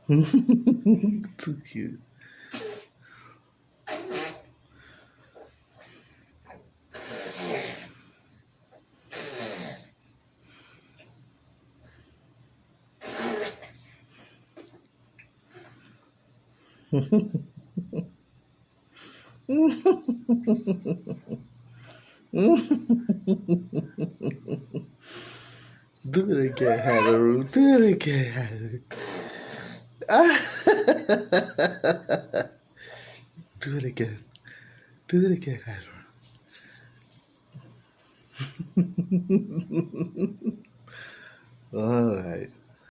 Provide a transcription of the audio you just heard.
Too cute. Do it again, Haru. Do it again, Haru. Do it again. Do it again, Haru. All right.